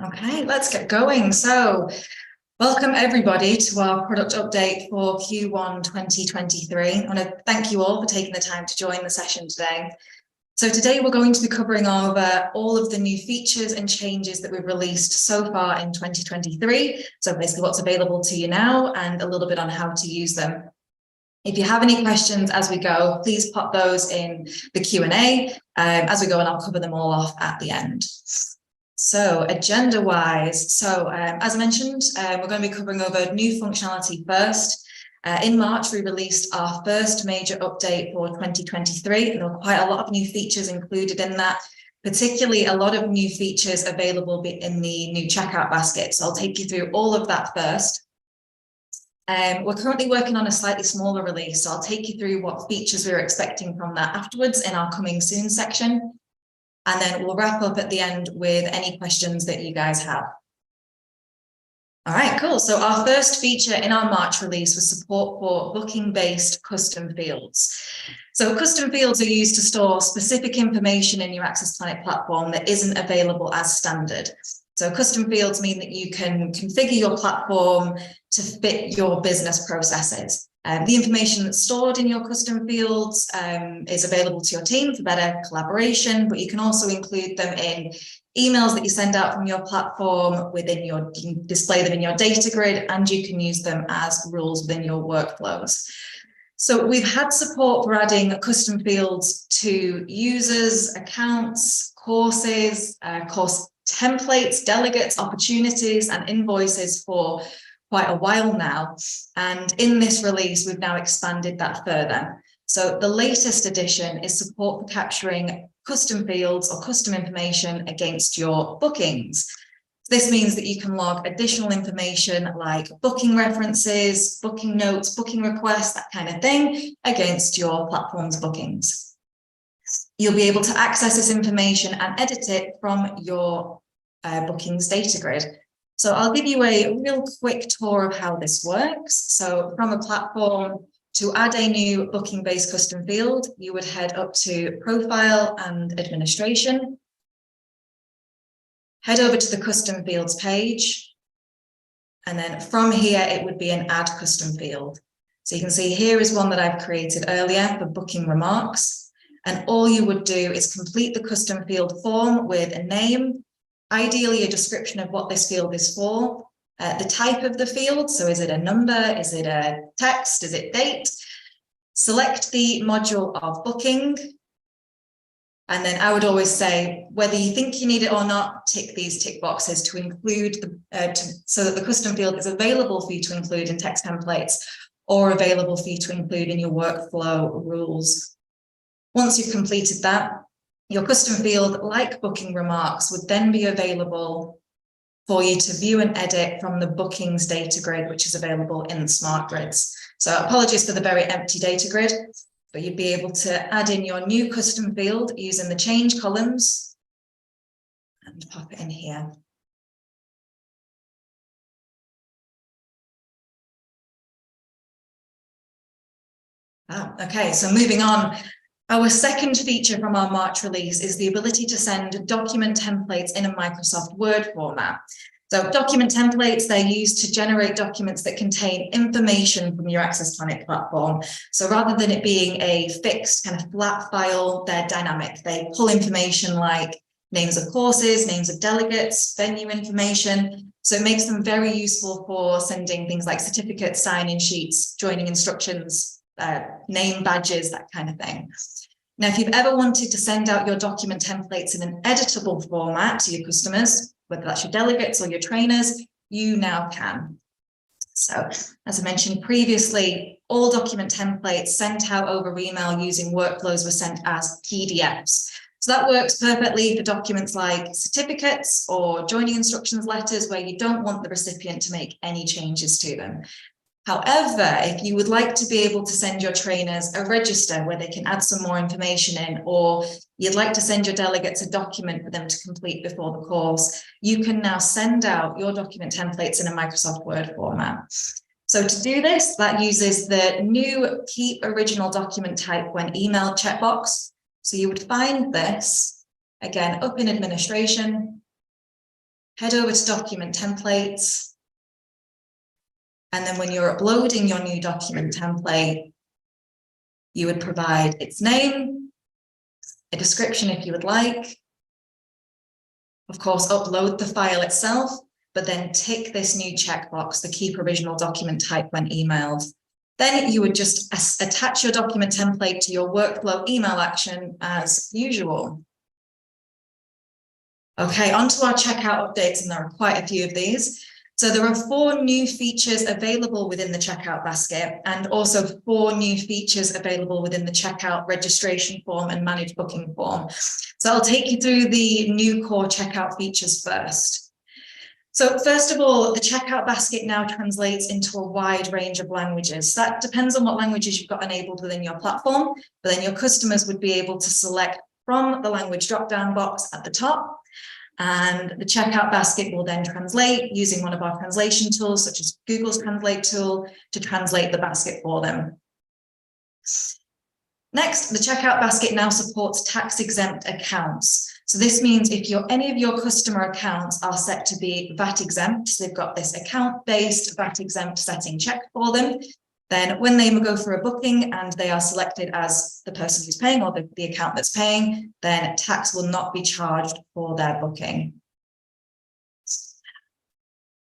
Okay, let's get going. So, welcome everybody to our product update for Q1 2023. I want to thank you all for taking the time to join the session today. So today we're going to be covering over all of the new features and changes that we've released so far in 2023. So basically what's available to you now and a little bit on how to use them. If you have any questions as we go, please pop those in the Q&A as we go, and I'll cover them all off at the end. So agenda-wise, as I mentioned, we're going to be covering over new functionality first. In March, we released our first major update for 2023, and there were quite a lot of new features included in that, particularly a lot of new features available in the new checkout basket. So I'll take you through all of that first. We're currently working on a slightly smaller release, so I'll take you through what features we're expecting from that afterwards in our coming soon section. And then we'll wrap up at the end with any questions that you guys have. All right, cool. So our first feature in our March release was support for booking-based custom fields. So custom fields are used to store specific information in your Access Planet platform that isn't available as standard. So custom fields mean that you can configure your platform to fit your business processes. The information that's stored in your custom fields is available to your team for better collaboration, but you can also include them in emails that you send out from your platform you can display them in your data grid, and you can use them as rules within your workflows. So we've had support for adding custom fields to users, accounts, courses, course templates, delegates, opportunities, and invoices for quite a while now. And in this release, we've now expanded that further. So the latest addition is support for capturing custom fields or custom information against your bookings. This means that you can log additional information like booking references, booking notes, booking requests, that kind of thing, against your platform's bookings. You'll be able to access this information and edit it from your bookings data grid. So I'll give you a real quick tour of how this works. So from a platform, to add a new booking-based custom field, you would head up to Profile and Administration. Head over to the Custom Fields page. And then from here, it would be an Add Custom Field. So you can see here is one that I've created earlier for booking remarks. And all you would do is complete the custom field form with a name, ideally a description of what this field is for, the type of the field, so is it a number, is it a text, is it date, select the module of booking, and then I would always say, whether you think you need it or not, tick these tick boxes to include, so that the custom field is available for you to include in text templates or available for you to include in your workflow rules. Once you've completed that, your custom field, like booking remarks, would then be available for you to view and edit from the bookings data grid, which is available in the smart grids. So apologies for the very empty data grid, but you'd be able to add in your new custom field using the change columns and pop it in here. Okay, so moving on. Our second feature from our March release is the ability to send document templates in a Microsoft Word format. So document templates, they're used to generate documents that contain information from your Access Planet platform. So rather than it being a fixed kind of flat file, they're dynamic. They pull information like names of courses, names of delegates, venue information. So it makes them very useful for sending things like certificates, sign-in sheets, joining instructions, name badges, that kind of thing. Now, if you've ever wanted to send out your document templates in an editable format to your customers, whether that's your delegates or your trainers, you now can. So, as I mentioned previously, all document templates sent out over email using workflows were sent as PDFs. So that works perfectly for documents like certificates or joining instructions letters where you don't want the recipient to make any changes to them. However, if you would like to be able to send your trainers a register where they can add some more information in, or you'd like to send your delegates a document for them to complete before the course, you can now send out your document templates in a Microsoft Word format. So to do this, that uses the new Keep Original Document Type When Emailed checkbox. So you would find this, again, up in Administration, head over to document templates. And then when you're uploading your new document template, you would provide its name, a description if you would like. Of course, upload the file itself, but then tick this new checkbox, the keep original document type when emailed. Then you would just attach your document template to your workflow email action as usual. Okay, onto our checkout updates, and there are quite a few of these. So there are 4 new features available within the checkout basket, and also 4 new features available within the checkout registration form and managed booking form. So I'll take you through the new core checkout features first. So first of all, the checkout basket now translates into a wide range of languages. That depends on what languages you've got enabled within your platform, but then your customers would be able to select from the language drop-down box at the top. And the checkout basket will then translate using one of our translation tools, such as Google's Translate tool, to translate the basket for them. Next, the checkout basket now supports tax-exempt accounts. So this means if any of your customer accounts are set to be VAT exempt, so they've got this account-based VAT exempt setting checked for them, then when they go for a booking and they are selected as the person who's paying or the account that's paying, then tax will not be charged for their booking.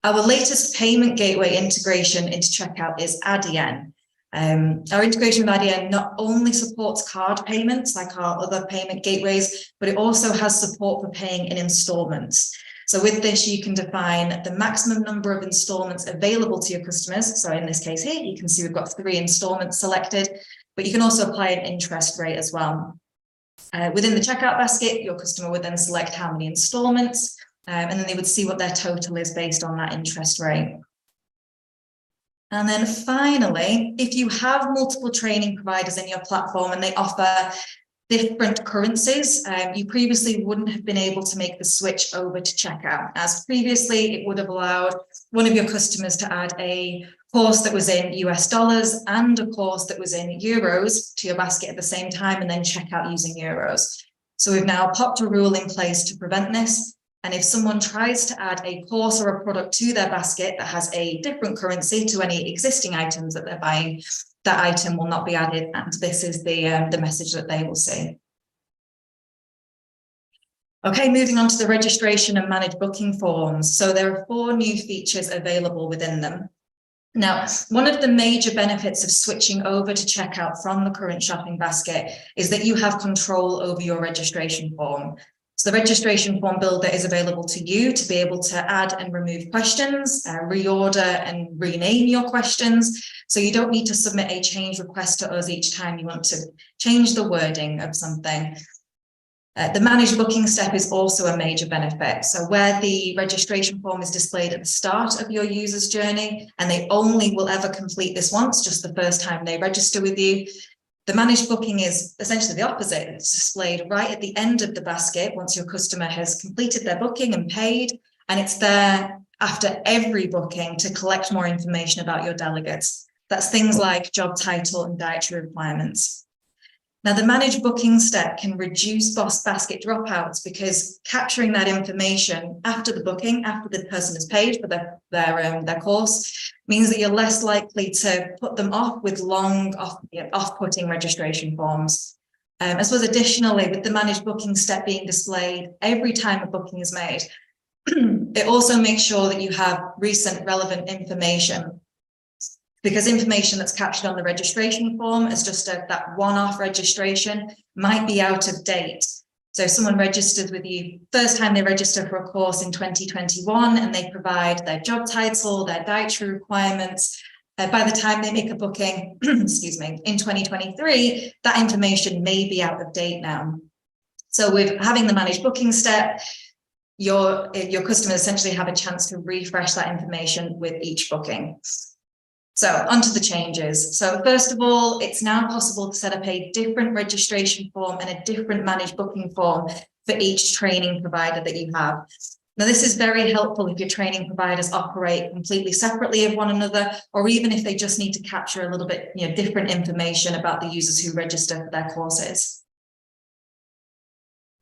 Our latest payment gateway integration into checkout is Adyen. Our integration with Adyen not only supports card payments like our other payment gateways, but it also has support for paying in installments. So with this, you can define the maximum number of installments available to your customers. So in this case here, you can see we've got 3 installments selected, but you can also apply an interest rate as well. Within the checkout basket, your customer would then select how many installments, and then they would see what their total is based on that interest rate. And then finally, if you have multiple training providers in your platform and they offer different currencies, you previously wouldn't have been able to make the switch over to checkout, as previously it would have allowed one of your customers to add a course that was in US dollars and a course that was in euros to your basket at the same time, and then check out using euros. So we've now popped a rule in place to prevent this. And if someone tries to add a course or a product to their basket that has a different currency to any existing items that they're buying, that item will not be added, and this is the message that they will see. Okay, moving on to the registration and managed booking forms. So there are 4 new features available within them. Now, one of the major benefits of switching over to checkout from the current shopping basket is that you have control over your registration form. So the registration form builder is available to you to be able to add and remove questions, reorder and rename your questions. So you don't need to submit a change request to us each time you want to change the wording of something. The managed booking step is also a major benefit. So where the registration form is displayed at the start of your user's journey, and they only will ever complete this once, just the first time they register with you, the managed booking is essentially the opposite. It's displayed right at the end of the basket once your customer has completed their booking and paid, and it's there after every booking to collect more information about your delegates. That's things like job title and dietary requirements. Now, the managed booking step can reduce basket dropouts because capturing that information after the booking, after the person has paid for their course, means that you're less likely to put them off with long, off-putting registration forms. I suppose additionally, with the managed booking step being displayed every time a booking is made, it also makes sure that you have recent relevant information, because information that's captured on the registration form as just that one-off registration might be out of date. So if someone registers with you, first time they register for a course in 2021 and they provide their job title, their dietary requirements, by the time they make a booking, excuse me, in 2023, that information may be out of date now. So with having the managed booking step, your customers essentially have a chance to refresh that information with each booking. So onto the changes. So first of all, it's now possible to set up a different registration form and a different managed booking form for each training provider that you have. Now, this is very helpful if your training providers operate completely separately of one another, or even if they just need to capture a little bit, different information about the users who register for their courses.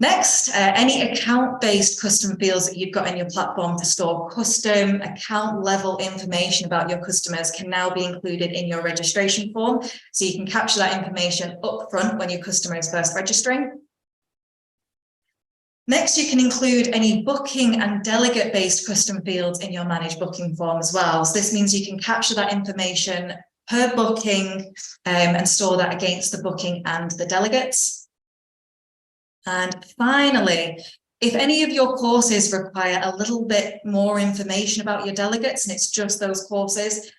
Next, any account-based custom fields that you've got in your platform to store custom account-level information about your customers can now be included in your registration form. So you can capture that information up front when your customer is first registering. Next, you can include any booking and delegate-based custom fields in your managed booking form as well. So this means you can capture that information per booking and store that against the booking and the delegates. And finally, if any of your courses require a little bit more information about your delegates and it's just those courses,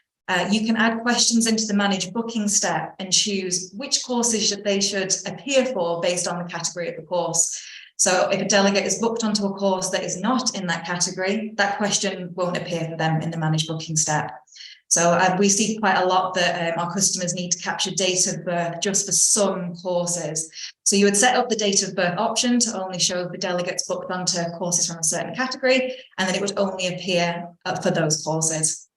you can add questions into the managed booking step and choose which courses they should appear for based on the category of the course. So if a delegate is booked onto a course that is not in that category, that question won't appear for them in the managed booking step. So we see quite a lot that our customers need to capture date of birth just for some courses. So you would set up the date of birth option to only show the delegates booked onto courses from a certain category, and then it would only appear for those courses.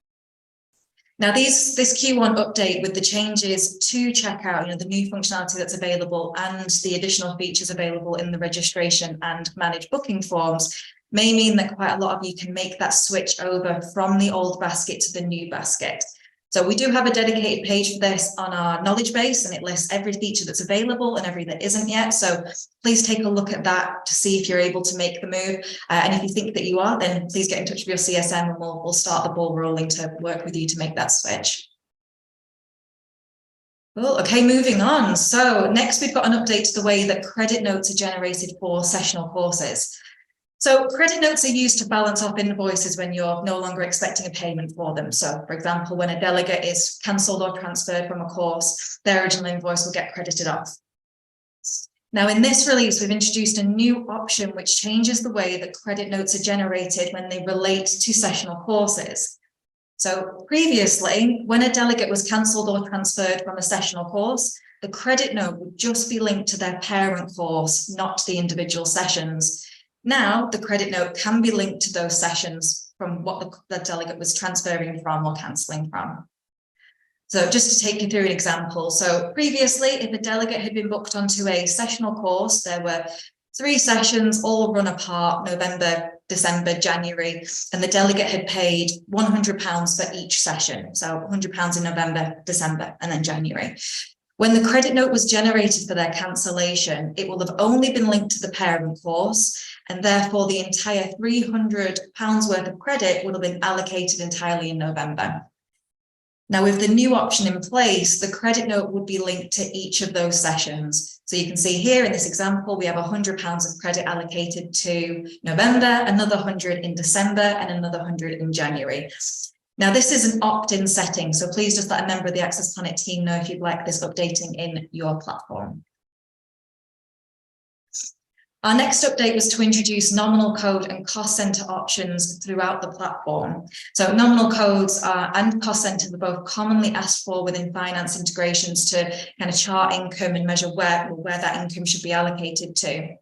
Now, this Q1 update with the changes to checkout, the new functionality that's available and the additional features available in the registration and managed booking forms may mean that quite a lot of you can make that switch over from the old basket to the new basket. So we do have a dedicated page for this on our knowledge base, and it lists every feature that's available and every that isn't yet. So please take a look at that to see if you're able to make the move. And if you think that you are, then please get in touch with your CSM and we'll start the ball rolling to work with you to make that switch. Cool. Okay, moving on. So next we've got an update to the way that credit notes are generated for sessional courses. So credit notes are used to balance off invoices when you're no longer expecting a payment for them. So for example, when a delegate is cancelled or transferred from a course, their original invoice will get credited off. Now in this release, we've introduced a new option which changes the way that credit notes are generated when they relate to sessional courses. So previously, when a delegate was cancelled or transferred from a sessional course, the credit note would just be linked to their parent course, not the individual sessions. Now, the credit note can be linked to those sessions from what the delegate was transferring from or cancelling from. So just to take you through an example. So previously, if a delegate had been booked onto a sessional course, there were 3 sessions all run apart, November, December, January, and the delegate had paid £100 for each session. So £100 in November, December, and then January. When the credit note was generated for their cancellation, it will have only been linked to the parent course, and therefore the entire £300 worth of credit would have been allocated entirely in November. Now, with the new option in place, the credit note would be linked to each of those sessions. So you can see here in this example, we have £100 of credit allocated to November, another 100 in December, and another 100 in January. Now, this is an opt-in setting, so please just let a member of the Access Planet team know if you'd like this updating in your platform. Our next update was to introduce nominal code and cost center options throughout the platform. So nominal codes and cost centers are both commonly asked for within finance integrations to kind of chart income and measure where that income should be allocated to.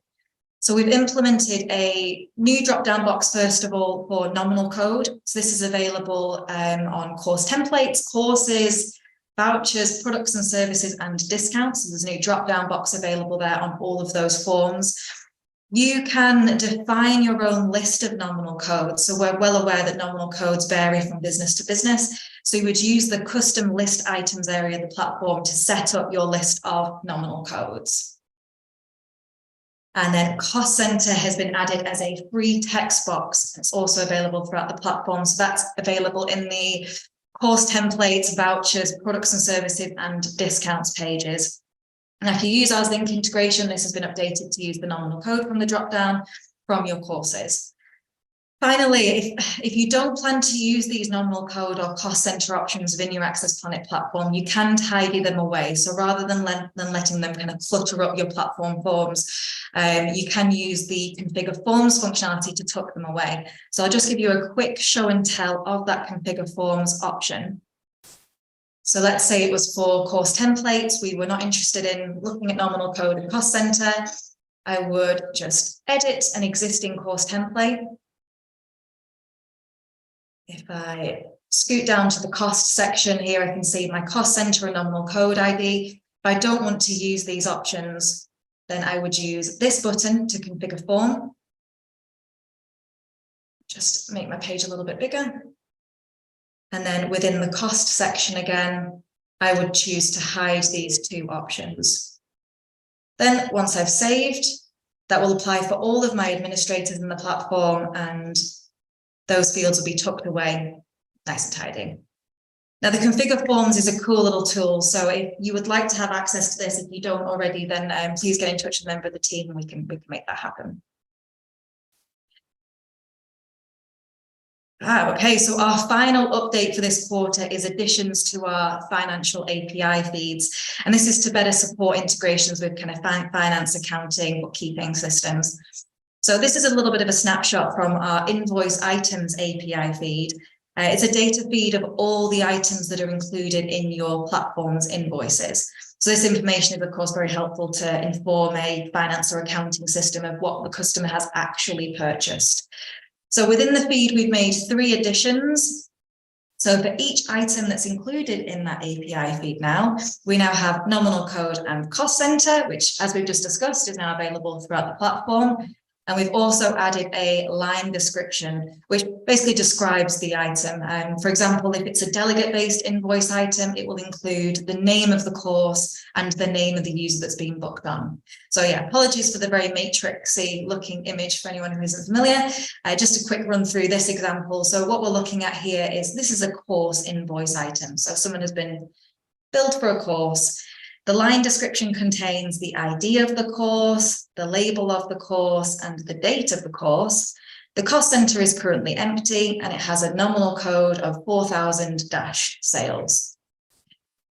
So we've implemented a new drop-down box, first of all, for nominal code. So this is available on course templates, courses, vouchers, products and services, and discounts. So there's a new drop-down box available there on all of those forms. You can define your own list of nominal codes. So we're well aware that nominal codes vary from business to business. So you would use the custom list items area of the platform to set up your list of nominal codes. And then cost center has been added as a free text box. It's also available throughout the platform. So that's available in the course templates, vouchers, products and services, and discounts pages. And if you use our Zinc integration, this has been updated to use the nominal code from the dropdown from your courses. Finally, if you don't plan to use these nominal code or cost center options within your Access Planet platform, you can tidy them away. So rather than letting them kind of clutter up your platform forms, you can use the configure forms functionality to tuck them away. So I'll just give you a quick show and tell of that configure forms option. So let's say it was for course templates. We were not interested in looking at nominal code and cost center. I would just edit an existing course template. If I scoot down to the cost section here, I can see my cost center and nominal code ID. If I don't want to use these options, then I would use this button to configure form. Just make my page a little bit bigger. And then within the cost section again, I would choose to hide these two options. Then once I've saved, that will apply for all of my administrators in the platform, and those fields will be tucked away nice and tidy. Now, the configure forms is a cool little tool. So if you would like to have access to this, if you don't already, then please get in touch with a member of the team and we can make that happen. Okay, so our final update for this quarter is additions to our financial API feeds. And this is to better support integrations with kind of finance, accounting, bookkeeping systems. So this is a little bit of a snapshot from our invoice items API feed. It's a data feed of all the items that are included in your platform's invoices. So this information is, of course, very helpful to inform a finance or accounting system of what the customer has actually purchased. So within the feed, we've made 3 additions. So for each item that's included in that API feed now, we now have nominal code and cost center, which, as we've just discussed, is now available throughout the platform. And we've also added a line description, which basically describes the item. For example, if it's a delegate-based invoice item, it will include the name of the course and the name of the user that's being booked on. So yeah, apologies for the very matrixy looking image for anyone who isn't familiar. Just a quick run through this example. So what we're looking at here is this is a course invoice item. So someone has been billed for a course. The line description contains the ID of the course, the label of the course, and the date of the course. The cost center is currently empty, and it has a nominal code of 4000-sales.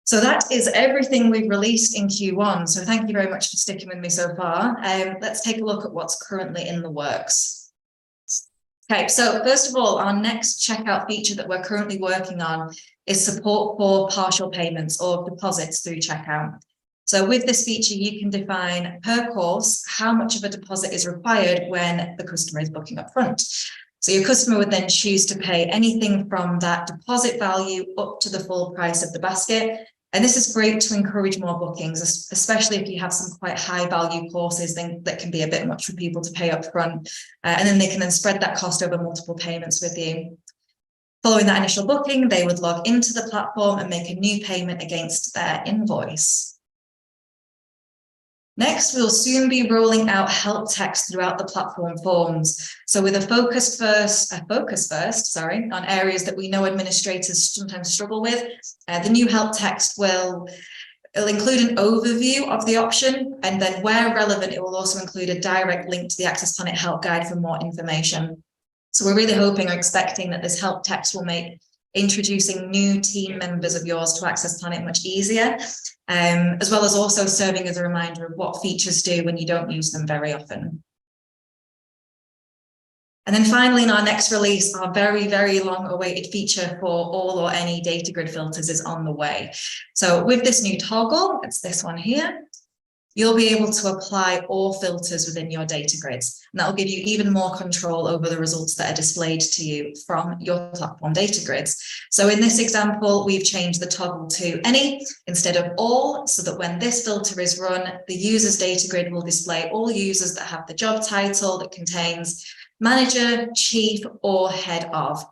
So that is everything we've released in Q1. So thank you very much for sticking with me so far. Let's take a look at what's currently in the works. Okay, so first of all, our next checkout feature that we're currently working on is support for partial payments or deposits through checkout. So with this feature, you can define per course how much of a deposit is required when the customer is booking up front. So your customer would then choose to pay anything from that deposit value up to the full price of the basket. And this is great to encourage more bookings, especially if you have some quite high value courses that can be a bit much for people to pay up front. And then they can then spread that cost over multiple payments with you. Following that initial booking, they would log into the platform and make a new payment against their invoice. Next, we'll soon be rolling out help text throughout the platform forms. So with a focus first, on areas that we know administrators sometimes struggle with, the new help text will include an overview of the option, and then where relevant, it will also include a direct link to the Access Planet help guide for more information. So we're really hoping or expecting that this help text will make introducing new team members of yours to Access Planet much easier, as well as also serving as a reminder of what features do when you don't use them very often. And then finally, in our next release, our very, very long awaited feature for all or any data grid filters is on the way. So with this new toggle, it's this one here, you'll be able to apply all filters within your data grids. And that will give you even more control over the results that are displayed to you from your platform data grids. So in this example, we've changed the toggle to any instead of all, so that when this filter is run, the user's data grid will display all users that have the job title that contains manager, chief, or head of.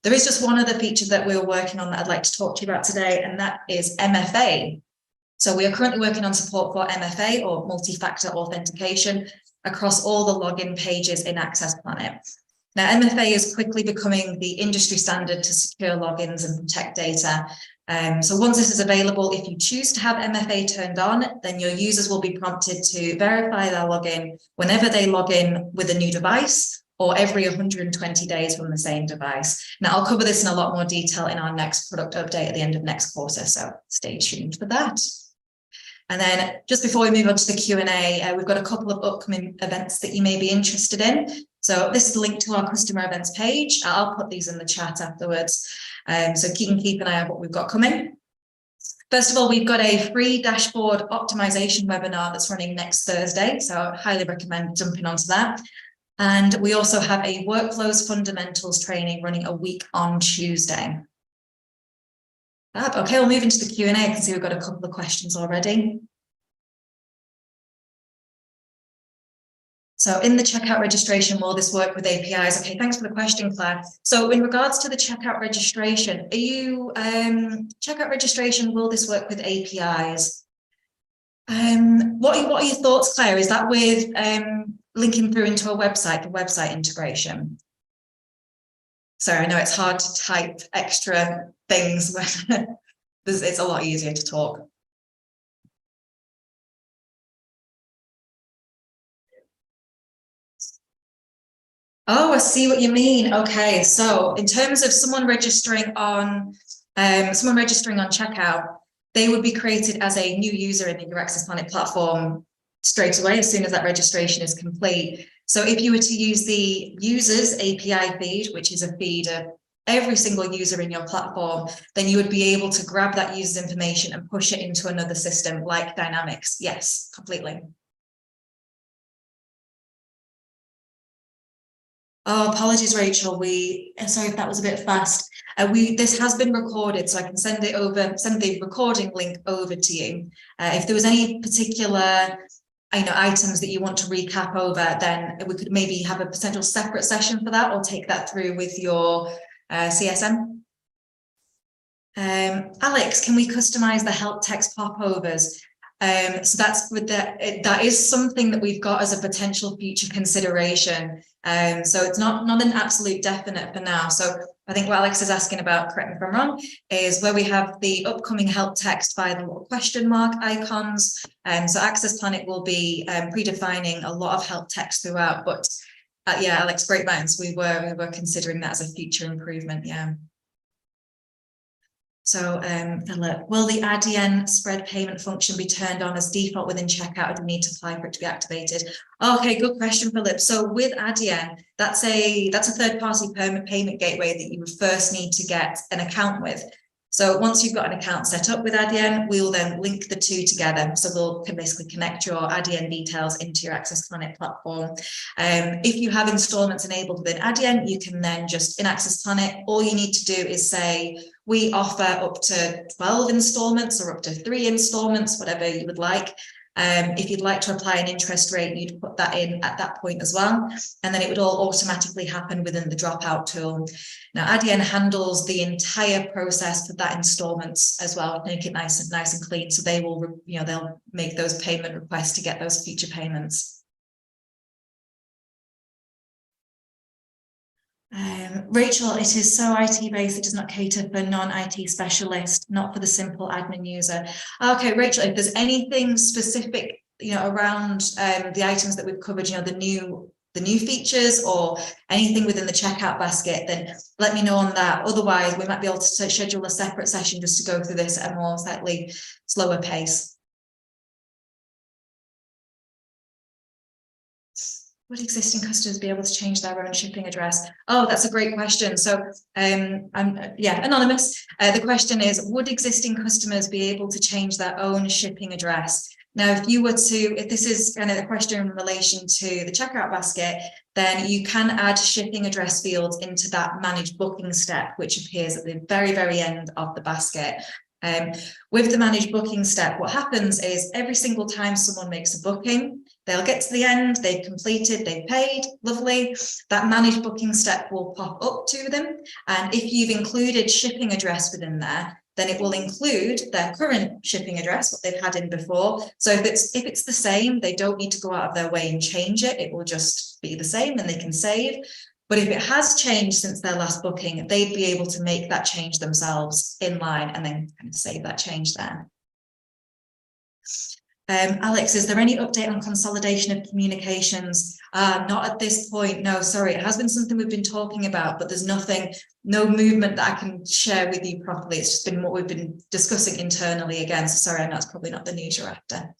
There is just one other feature that we're working on that I'd like to talk to you about today, and that is MFA. So we are currently working on support for MFA, or multi-factor authentication, across all the login pages in Access Planet. Now, MFA is quickly becoming the industry standard to secure logins and protect data. So once this is available, if you choose to have MFA turned on, then your users will be prompted to verify their login whenever they log in with a new device, or every 120 days from the same device. Now, I'll cover this in a lot more detail in our next product update at the end of next quarter, so stay tuned for that. And then just before we move on to the Q&A, we've got a couple of upcoming events that you may be interested in. So this is a link to our customer events page. I'll put these in the chat afterwards. So keep an eye on what we've got coming. First of all, we've got a free dashboard optimization webinar that's running next Thursday. So I highly recommend jumping onto that. And we also have a workflows fundamentals training running a week on Tuesday. Okay, we'll move into the Q&A. I can see we've got a couple of questions already. So in the checkout registration, will this work with APIs? Okay, thanks for the question, Claire. So in regards to the checkout registration, are you, checkout registration, will this work with APIs? What are your thoughts, Claire? Is that with linking through into a website for website integration? Sorry, I know it's hard to type extra things when it's a lot easier to talk. Oh, I see what you mean. Okay, so in terms of someone registering on checkout, they would be created as a new user in the Your Access Planet platform straight away as soon as that registration is complete. So if you were to use the users API feed, which is a feed of every single user in your platform, then you would be able to grab that user's information and push it into another system like Dynamics. Yes, completely. Oh, apologies, Rachel. Sorry if that was a bit fast. This has been recorded, so I can send the recording link over to you. If there was any particular, items that you want to recap over, then we could maybe have a potential separate session for that, or take that through with your CSM. Alex, can we customize the help text popovers? So that is something that we've got as a potential future consideration. So it's not an absolute definite for now. So I think what Alex is asking about, correct me if I'm wrong, is where we have the upcoming help text by the little question mark icons. So Access Planet will be predefining a lot of help text throughout. But yeah, Alex, great minds. We were considering that as a future improvement. Yeah. So will the Adyen spread payment function be turned on as default within checkout, or do we need to apply for it to be activated? Okay, good question, Philip. So with Adyen, that's a third-party payment gateway that you would first need to get an account with. So once you've got an account set up with Adyen, we'll then link the two together. So we'll basically connect your Adyen details into your Access Planet platform. If you have installments enabled within Adyen, you can then just in Access Planet, all you need to do is say, we offer up to 12 installments or up to 3 installments, whatever you would like. If you'd like to apply an interest rate, you'd put that in at that point as well. And then it would all automatically happen within the dropout tool. Now, Adyen handles the entire process for that installments as well, make it nice and clean. So they will, they'll make those payment requests to get those future payments. Rachel, it is so IT-based, it does not cater for non-IT specialist, not for the simple admin user. Okay, Rachel, if there's anything specific, around the items that we've covered, the new features or anything within the checkout basket, then let me know on that. Otherwise, we might be able to schedule a separate session just to go through this at a more slightly slower pace. Would existing customers be able to change their own shipping address? Oh, that's a great question. So, anonymous. The question is, would existing customers be able to change their own shipping address? Now, if this is kind of the question in relation to the checkout basket, then you can add shipping address fields into that manage booking step, which appears at the very, very end of the basket. With the manage booking step, what happens is every single time someone makes a booking, they'll get to the end, they've completed, they've paid, lovely. That manage booking step will pop up to them. And if you've included shipping address within there, then it will include their current shipping address, what they've had in before. So if it's the same, they don't need to go out of their way and change it. It will just be the same and they can save. But if it has changed since their last booking, they'd be able to make that change themselves in line and then kind of save that change there. Alex, is there any update on consolidation of communications? Not at this point, no, sorry. It has been something we've been talking about, but there's no movement that I can share with you properly. It's just been what we've been discussing internally again. So sorry, I know it's probably not the news you're after.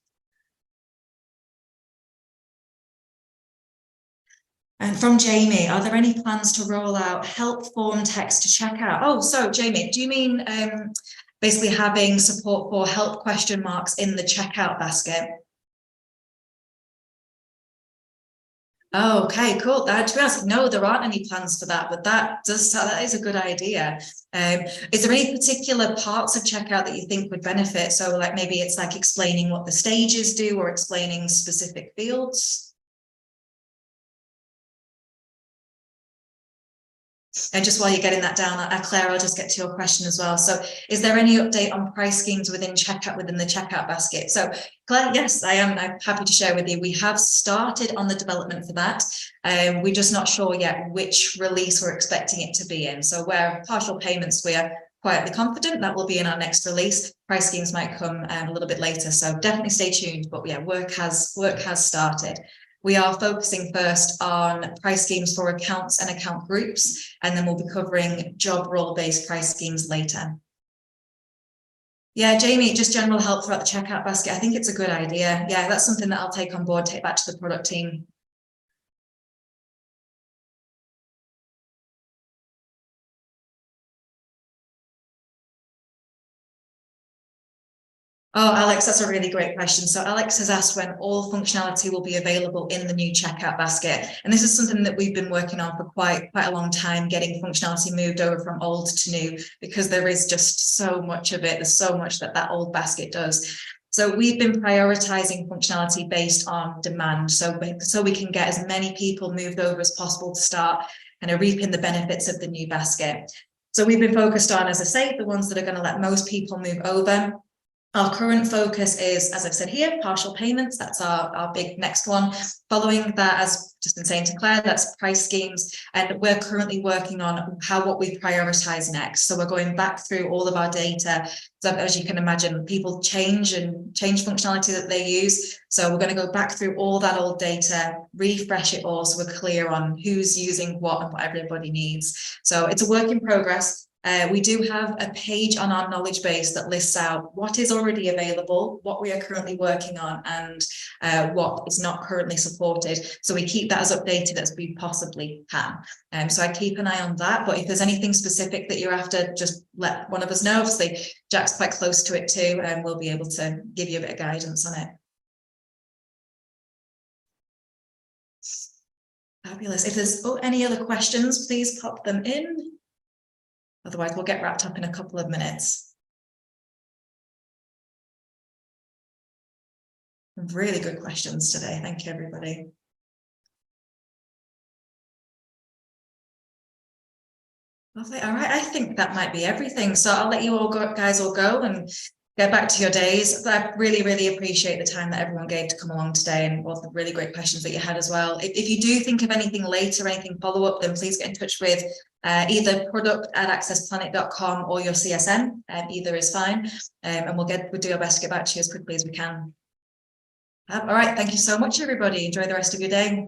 And from Jamie, are there any plans to roll out help form text to checkout? Oh, so Jamie, do you mean basically having support for help question marks in the checkout basket? Oh, okay, cool. To be honest, no, there aren't any plans for that, but that is a good idea. Is there any particular parts of checkout that you think would benefit? So like maybe it's like explaining what the stages do or explaining specific fields? And just while you're getting that down, Claire, I'll just get to your question as well. So is there any update on price schemes within the checkout basket? So Claire, yes, I'm happy to share with you. We have started on the development for that. We're just not sure yet which release we're expecting it to be in. So where partial payments, we're quietly confident that will be in our next release. Price schemes might come a little bit later. So definitely stay tuned. But yeah, work has started. We are focusing first on price schemes for accounts and account groups, and then we'll be covering job role-based price schemes later. Yeah, Jamie, just general help throughout the checkout basket. I think it's a good idea. Yeah, that's something that I'll take on board, take back to the product team. Oh, Alex, that's a really great question. So Alex has asked when all functionality will be available in the new checkout basket. And this is something that we've been working on for quite a long time, getting functionality moved over from old to new, because there is just so much of it. There's so much that old basket does. So we've been prioritizing functionality based on demand. So we can get as many people moved over as possible to start kind of reaping the benefits of the new basket. So we've been focused on, as I say, the ones that are going to let most people move over. Our current focus is, as I've said here, partial payments. That's our big next one. Following that, as just been saying to Claire, that's price schemes. And we're currently working on what we prioritize next. So we're going back through all of our data. So as you can imagine, people change functionality that they use. So we're going to go back through all that old data, refresh it all so we're clear on who's using what and what everybody needs. So it's a work in progress. We do have a page on our knowledge base that lists out what is already available, what we are currently working on, and what is not currently supported. So we keep that as updated as we possibly can. So I keep an eye on that. But if there's anything specific that you're after, just let one of us know. Obviously, Jack's quite close to it too, and we'll be able to give you a bit of guidance on it. Fabulous. If there's any other questions, please pop them in. Otherwise, we'll get wrapped up in a couple of minutes. Really good questions today. Thank you, everybody. Lovely. All right, I think that might be everything. So I'll let you all guys all go and get back to your days. But I really appreciate the time that everyone gave to come along today and all the really great questions that you had as well. If you do think of anything later, anything follow up, then please get in touch with either product@accessplanet.com or your CSM. Either is fine, and we'll do our best to get back to you as quickly as we can. All right, thank you so much, everybody. Enjoy the rest of your day.